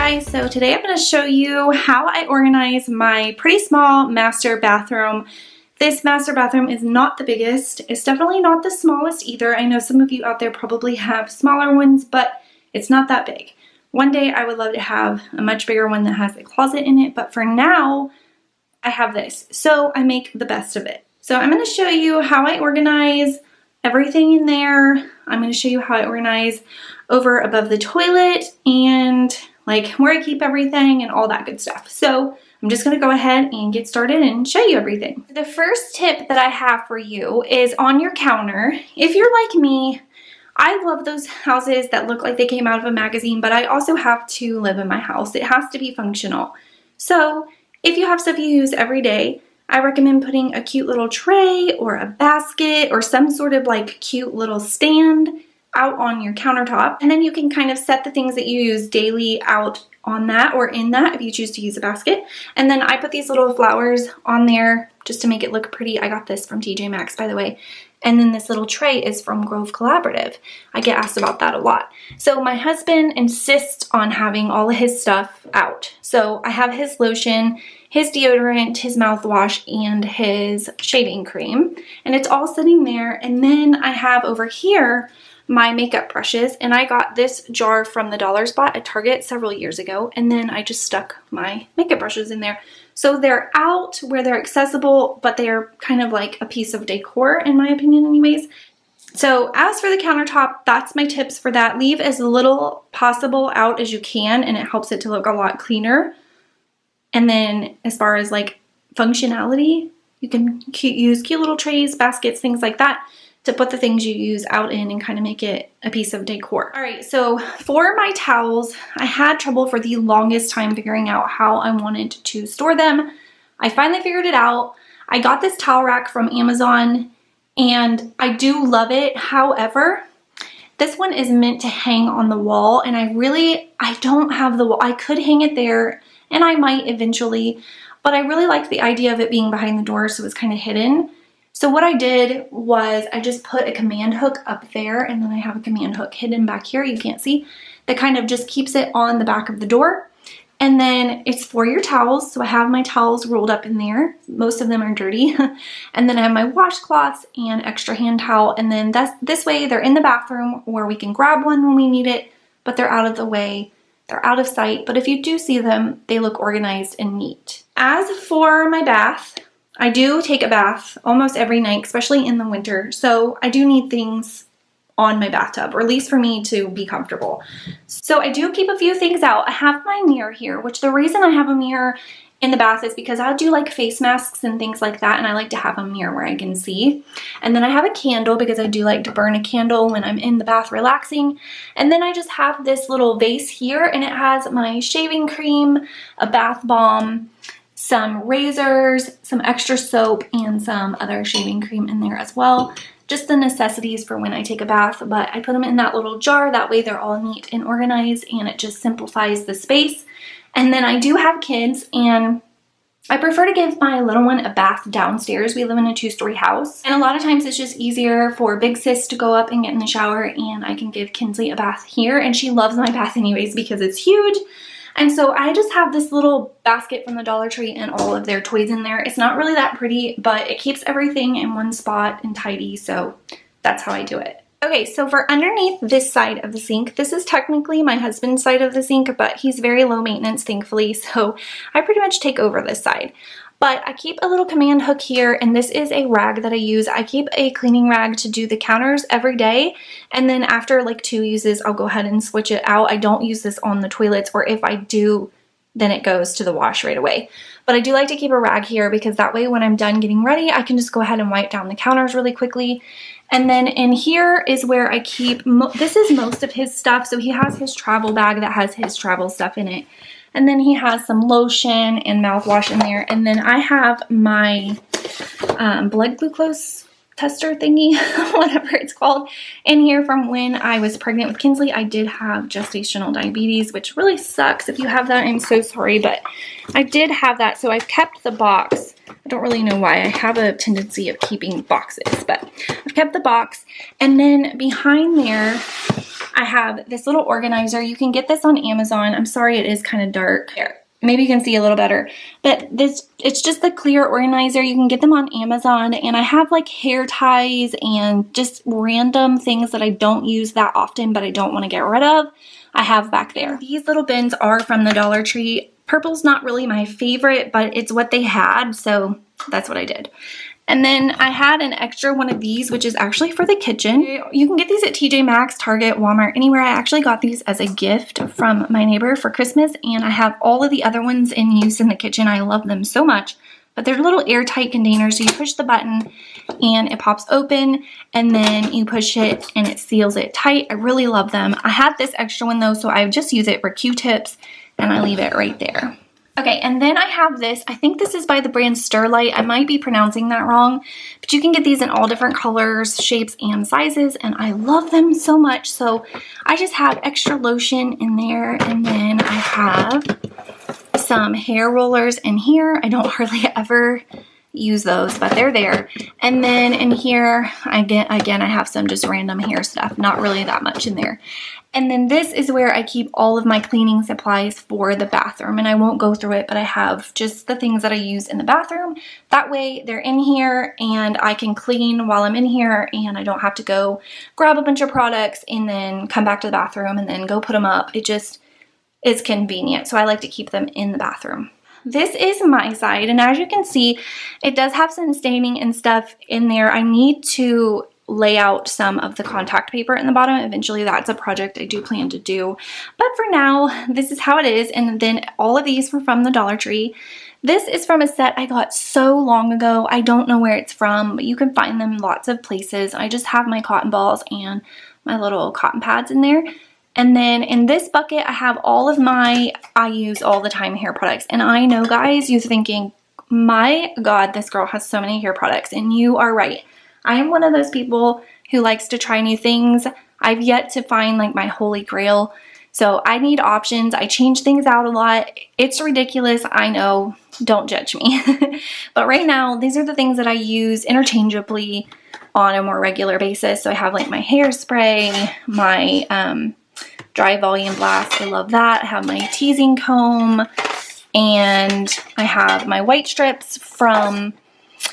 guys, so today I'm going to show you how I organize my pretty small master bathroom. This master bathroom is not the biggest. It's definitely not the smallest either. I know some of you out there probably have smaller ones, but it's not that big. One day I would love to have a much bigger one that has a closet in it, but for now I have this. So I make the best of it. So I'm going to show you how I organize everything in there. I'm going to show you how I organize over above the toilet and like where I keep everything and all that good stuff. So I'm just going to go ahead and get started and show you everything. The first tip that I have for you is on your counter. If you're like me, I love those houses that look like they came out of a magazine, but I also have to live in my house. It has to be functional. So if you have stuff you use every day, I recommend putting a cute little tray or a basket or some sort of like cute little stand out on your countertop. And then you can kind of set the things that you use daily out on that or in that if you choose to use a basket. And then I put these little flowers on there just to make it look pretty. I got this from TJ Maxx, by the way. And then this little tray is from Grove Collaborative. I get asked about that a lot. So my husband insists on having all of his stuff out. So I have his lotion, his deodorant, his mouthwash, and his shaving cream. And it's all sitting there. And then I have over here my makeup brushes, and I got this jar from the dollar spot at Target several years ago, and then I just stuck my makeup brushes in there. So they're out where they're accessible, but they're kind of like a piece of decor in my opinion anyways. So as for the countertop, that's my tips for that. Leave as little possible out as you can, and it helps it to look a lot cleaner. And then as far as like functionality, you can use cute little trays, baskets, things like that to put the things you use out in and kind of make it a piece of decor. All right, so for my towels, I had trouble for the longest time figuring out how I wanted to store them. I finally figured it out. I got this towel rack from Amazon and I do love it. However, this one is meant to hang on the wall, and I don't have the wall. I could hang it there and I might eventually, but I really like the idea of it being behind the door so it's kind of hidden. So what I did was I just put a command hook up there, and then I have a command hook hidden back here, you can't see, that kind of just keeps it on the back of the door. And then it's for your towels, so I have my towels rolled up in there. Most of them are dirty. And then I have my washcloths and extra hand towel, and then this way they're in the bathroom where we can grab one when we need it, but they're out of the way. They're out of sight, but if you do see them, they look organized and neat. As for my bath, I do take a bath almost every night, especially in the winter. So I do need things on my bathtub, or at least for me to be comfortable. So I do keep a few things out. I have my mirror here, which the reason I have a mirror in the bath is because I do like face masks and things like that, and I like to have a mirror where I can see. And then I have a candle because I do like to burn a candle when I'm in the bath relaxing. And then I just have this little vase here, and it has my shaving cream, a bath bomb, some razors, some extra soap, and some other shaving cream in there as well. Just the necessities for when I take a bath, but I put them in that little jar. That way they're all neat and organized, and it just simplifies the space. And then I do have kids, and I prefer to give my little one a bath downstairs. We live in a 2-story house, and a lot of times it's just easier for big sis to go up and get in the shower, and I can give Kinsley a bath here, and she loves my bath anyways because it's huge. And so I just have this little basket from the Dollar Tree and all of their toys in there. It's not really that pretty, but it keeps everything in one spot and tidy, so that's how I do it. Okay, so for underneath this side of the sink, this is technically my husband's side of the sink, but he's very low maintenance, thankfully, so I pretty much take over this side. But I keep a little command hook here, and this is a rag that I use. I keep a cleaning rag to do the counters every day, and then after like 2 uses, I'll go ahead and switch it out. I don't use this on the toilets, or if I do, then it goes to the wash right away. But I do like to keep a rag here because that way when I'm done getting ready, I can just go ahead and wipe down the counters really quickly. And then in here is where I keep, this is most of his stuff. So he has his travel bag that has his travel stuff in it. And then he has some lotion and mouthwash in there. And then I have my blood glucose tester thingy, whatever it's called, in here from when I was pregnant with Kinsley. I did have gestational diabetes, which really sucks. If you have that, I'm so sorry, but I did have that. So I've kept the box. I don't really know why. I have a tendency of keeping boxes, but I've kept the box. And then behind there, I have this little organizer. You can get this on Amazon. I'm sorry it is kind of dark. Here, maybe you can see a little better. But it's just the clear organizer. You can get them on Amazon. And I have like hair ties and just random things that I don't use that often, but I don't want to get rid of. I have back there. These little bins are from the Dollar Tree. Purple's not really my favorite, but it's what they had, so that's what I did. And then I had an extra one of these, which is actually for the kitchen. You can get these at TJ Maxx, Target, Walmart, anywhere. I actually got these as a gift from my neighbor for Christmas, and I have all of the other ones in use in the kitchen. I love them so much. But they're little airtight containers, so you push the button and it pops open, and then you push it and it seals it tight. I really love them. I had this extra one though, so I just use it for Q-tips, and I leave it right there. Okay, and then I have this. I think this is by the brand Sterlite. I might be pronouncing that wrong, but you can get these in all different colors, shapes, and sizes, and I love them so much. So I just have extra lotion in there, and then I have some hair rollers in here. I don't hardly ever use those, but they're there. And then in here, I have some just random hair stuff, not really that much in there. And then this is where I keep all of my cleaning supplies for the bathroom, and I won't go through it, but I have just the things that I use in the bathroom. That way they're in here and I can clean while I'm in here, and I don't have to go grab a bunch of products and then come back to the bathroom and then go put them up. It just is convenient, so I like to keep them in the bathroom. This is my side, and as you can see, it does have some staining and stuff in there. I need to lay out some of the contact paper in the bottom. Eventually that's a project I do plan to do, but for now this is how it is. And then all of these were from the Dollar Tree. This is from a set I got so long ago. I don't know where it's from, but you can find them lots of places. I just have my cotton balls and my little cotton pads in there. And then in this bucket I have all of my I use all the time hair products. And I know, guys, you're thinking, my God, this girl has so many hair products, and you are right. I am one of those people who likes to try new things. I've yet to find like my holy grail. So I need options. I change things out a lot. It's ridiculous, I know. Don't judge me. But right now, these are the things that I use interchangeably on a more regular basis. So I have like my hairspray, my dry volume blast. I love that. I have my teasing comb, and I have my white strips from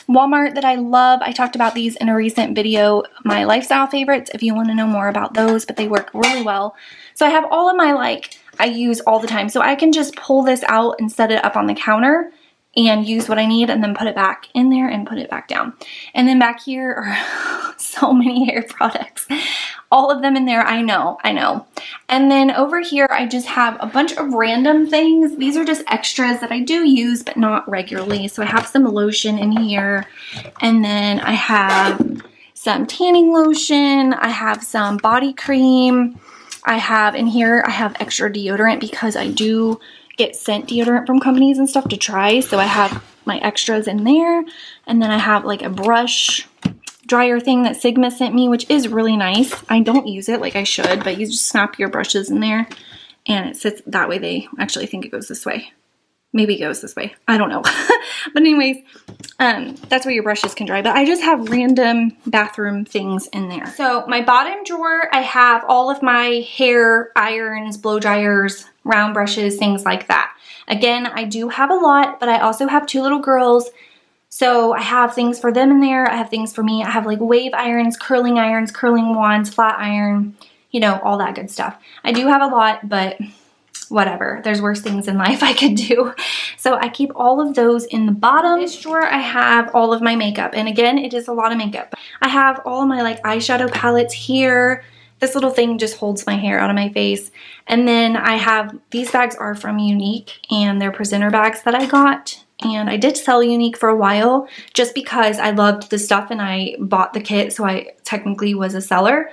Walmart that I love. I talked about these in a recent video, my lifestyle favorites, if you want to know more about those, but they work really well. So I have all of my I use all the time. So I can just pull this out and set it up on the counter and use what I need, and then put it back in there and put it back down. And then back here are so many hair products. All of them in there, I know. And then over here, I just have a bunch of random things. These are just extras that I do use, but not regularly. So I have some lotion in here, and then I have some tanning lotion. I have some body cream. I have in here, I have extra deodorant because I do get scent deodorant from companies and stuff to try. So I have my extras in there. And then I have like a brush dryer thing that Sigma sent me, which is really nice. I don't use it like I should, but you just snap your brushes in there and it sits that way. They actually think it goes this way. Maybe it goes this way. I don't know. But anyways, that's where your brushes can dry. But I just have random bathroom things in there. So my bottom drawer, I have all of my hair irons, blow dryers, round brushes, things like that. Again, I do have a lot, but I also have two little girls. So I have things for them in there. I have things for me. I have like wave irons, curling wands, flat iron, you know, all that good stuff. I do have a lot, but whatever. There's worse things in life I could do. So I keep all of those in the bottom. This drawer, I have all of my makeup. And again, it is a lot of makeup. I have all of my like eyeshadow palettes here. This little thing just holds my hair out of my face. And then I have, these bags are from Younique, and they're presenter bags that I got. And I did sell Younique for a while just because I loved the stuff and I bought the kit, so I technically was a seller.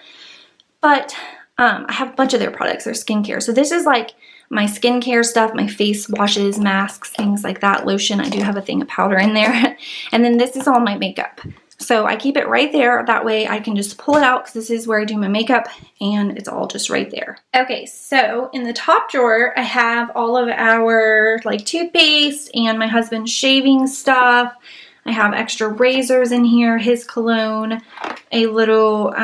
But I have a bunch of their products, their skincare. So this is like my skincare stuff, my face washes, masks, things like that, lotion. I do have a thing of powder in there. And then this is all my makeup. So I keep it right there. That way I can just pull it out because this is where I do my makeup, and it's all just right there. Okay, so in the top drawer, I have all of our like toothpaste and my husband's shaving stuff. I have extra razors in here, his cologne, a little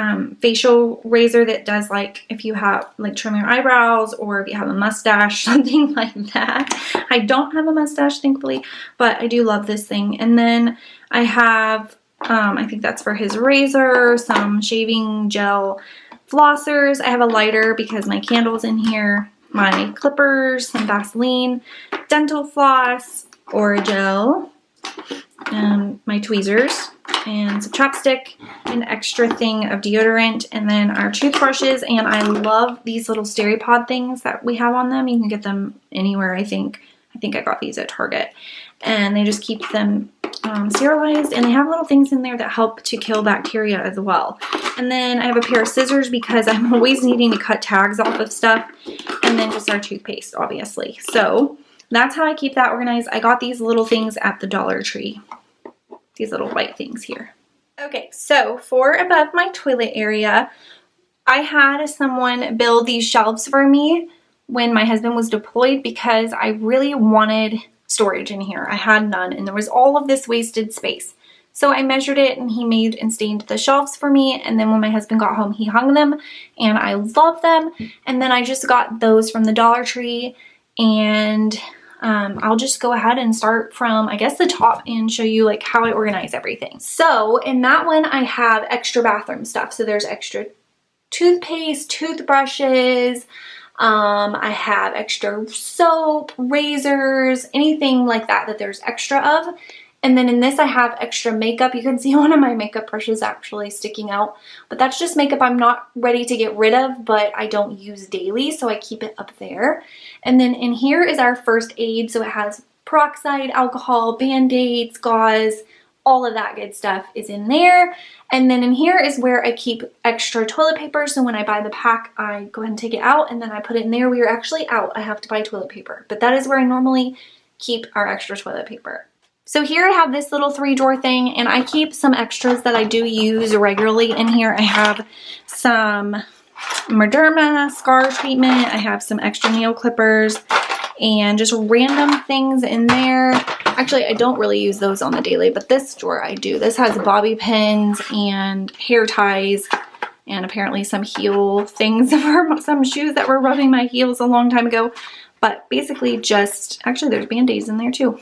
facial razor that does like if you have like trim your eyebrows or if you have a mustache, something like that. I don't have a mustache, thankfully, but I do love this thing. And then I have, I think that's for his razor, some shaving gel flossers. I have a lighter because my candle's in here, my clippers, some Vaseline, dental floss, Orajel, my tweezers, and some chapstick, an extra thing of deodorant, and then our toothbrushes. And I love these little Steripod things that we have on them. You can get them anywhere, I think. I got these at Target. And they just keep them sterilized, and they have little things in there that help to kill bacteria as well. And then I have a pair of scissors because I'm always needing to cut tags off of stuff, and then just our toothpaste, obviously. So that's how I keep that organized. I got these little things at the Dollar Tree, these little white things here. Okay, so for above my toilet area, I had someone build these shelves for me when my husband was deployed because I really wanted storage in here. I had none, and there was all of this wasted space. So I measured it, and he made and stained the shelves for me, and then when my husband got home, he hung them, and I love them. And then I just got those from the Dollar Tree, and I'll just go ahead and start from, I guess, the top and show you like how I organize everything. So in that one, I have extra bathroom stuff. So there's extra toothpaste, toothbrushes, I have extra soap, razors, anything like that that there's extra of. And then in this I have extra makeup. You can see one of my makeup brushes actually sticking out, but that's just makeup I'm not ready to get rid of, but I don't use daily, so I keep it up there. And then in here is our first aid, so it has peroxide, alcohol, band-aids, gauze, all of that good stuff is in there. And then in here is where I keep extra toilet paper. So when I buy the pack, I go ahead and take it out and then I put it in there. We are actually out. I have to buy toilet paper, but that is where I normally keep our extra toilet paper. So here I have this little 3-drawer thing, and I keep some extras that I do use regularly in here. I have some Mederma scar treatment. I have some extra nail clippers and just random things in there. Actually, I don't really use those on the daily, but this drawer I do. This has bobby pins and hair ties and apparently some heel things for some shoes that were rubbing my heels a long time ago. But basically just, actually there's band-aids in there too.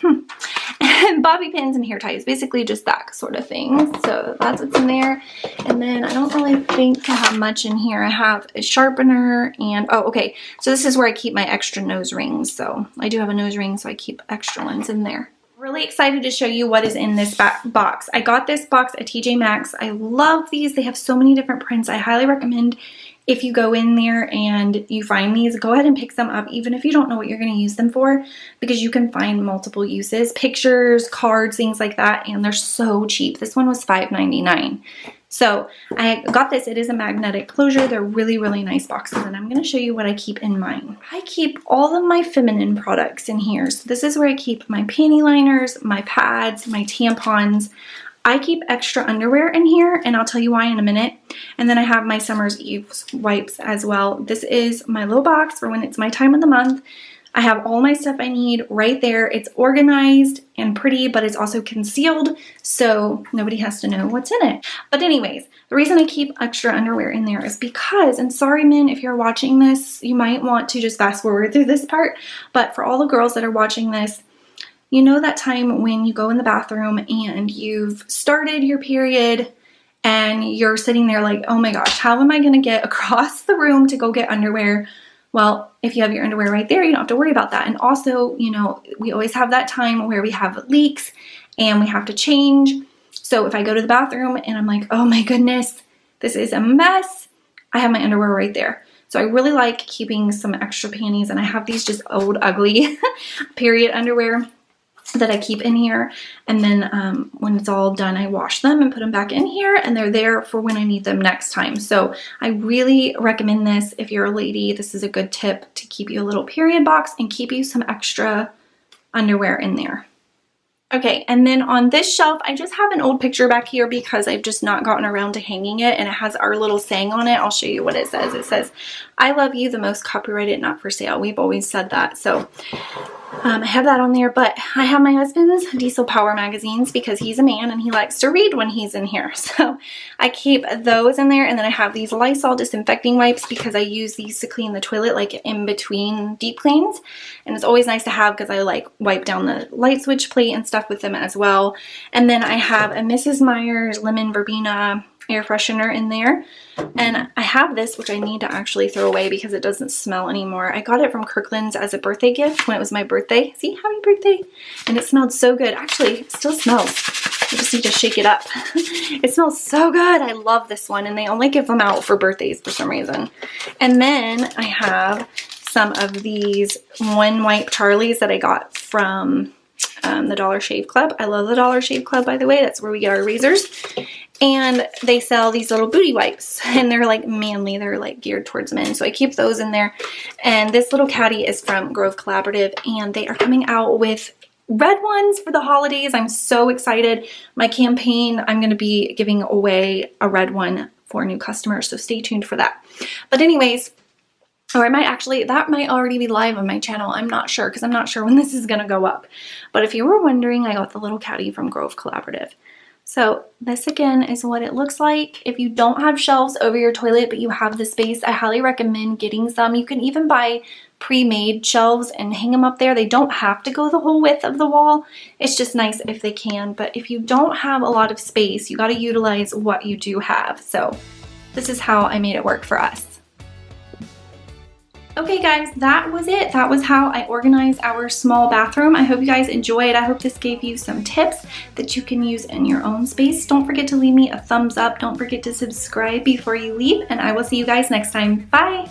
And bobby pins and hair ties, basically just that sort of thing. So that's what's in there. And then I don't really think I have much in here. I have a sharpener and, oh, okay. So this is where I keep my extra nose rings. So I do have a nose ring, so I keep extra ones in there. Really excited to show you what is in this box. I got this box at TJ Maxx. I love these. They have so many different prints. I highly recommend if you go in there and you find these, go ahead and pick some up, even if you don't know what you're going to use them for, because you can find multiple uses, pictures, cards, things like that, and they're so cheap. This one was $5.99. So I got this. It is a magnetic closure. They're really, really nice boxes, and I'm going to show you what I keep in mine. I keep all of my feminine products in here. So this is where I keep my panty liners, my pads, my tampons. I keep extra underwear in here, and I'll tell you why in a minute. And then I have my Summer's Eve wipes as well. This is my little box for when it's my time of the month. I have all my stuff I need right there. It's organized and pretty, but it's also concealed, so nobody has to know what's in it. But anyways, the reason I keep extra underwear in there is because, and sorry men, if you're watching this, you might want to just fast forward through this part, but for all the girls that are watching this, you know that time when you go in the bathroom and you've started your period and you're sitting there like, oh my gosh, how am I going to get across the room to go get underwear? Well, if you have your underwear right there, you don't have to worry about that. And also, you know, we always have that time where we have leaks and we have to change. So if I go to the bathroom and I'm like, oh my goodness, this is a mess, I have my underwear right there. So I really like keeping some extra panties, and I have these just old, ugly period underwear that I keep in here, and then when it's all done I wash them and put them back in here, and they're there for when I need them next time. So I really recommend this if you're a lady. This is a good tip to keep you a little period box and keep you some extra underwear in there. Okay, and then on this shelf I just have an old picture back here because I've just not gotten around to hanging it, and it has our little saying on it. I'll show you what it says. It says, "I love you the most, copyrighted, not for sale." We've always said that. So I have that on there, but I have my husband's Diesel Power magazines because he's a man and he likes to read when he's in here. So I keep those in there, and then I have these Lysol disinfecting wipes because I use these to clean the toilet like in between deep cleans. And it's always nice to have because I like wipe down the light switch plate and stuff with them as well. And then I have a Mrs. Meyer's Lemon Verbena air freshener in there. And I have this, which I need to actually throw away because it doesn't smell anymore. I got it from Kirkland's as a birthday gift when it was my birthday. See, happy birthday. And it smelled so good. Actually, it still smells. I just need to shake it up. It smells so good. I love this one. And they only give them out for birthdays for some reason. And then I have some of these One Wipe Charlies that I got from the Dollar Shave Club. I love the Dollar Shave Club, by the way. That's where we get our razors. And they sell these little booty wipes, and they're like manly. They're like geared towards men. So I keep those in there. And this little caddy is from Grove Collaborative, and they are coming out with red ones for the holidays. I'm so excited. My campaign, I'm going to be giving away a red one for new customers. So stay tuned for that. But anyways, or I might actually, that might already be live on my channel. I'm not sure because I'm not sure when this is going to go up. But if you were wondering, I got the little caddy from Grove Collaborative. So this again is what it looks like. If you don't have shelves over your toilet, but you have the space, I highly recommend getting some. You can even buy pre-made shelves and hang them up there. They don't have to go the whole width of the wall. It's just nice if they can. But if you don't have a lot of space, you got to utilize what you do have. So this is how I made it work for us. Okay guys, that was it. That was how I organize our small bathroom. I hope you guys enjoyed. I hope this gave you some tips that you can use in your own space. Don't forget to leave me a thumbs up. Don't forget to subscribe before you leave, and I will see you guys next time. Bye!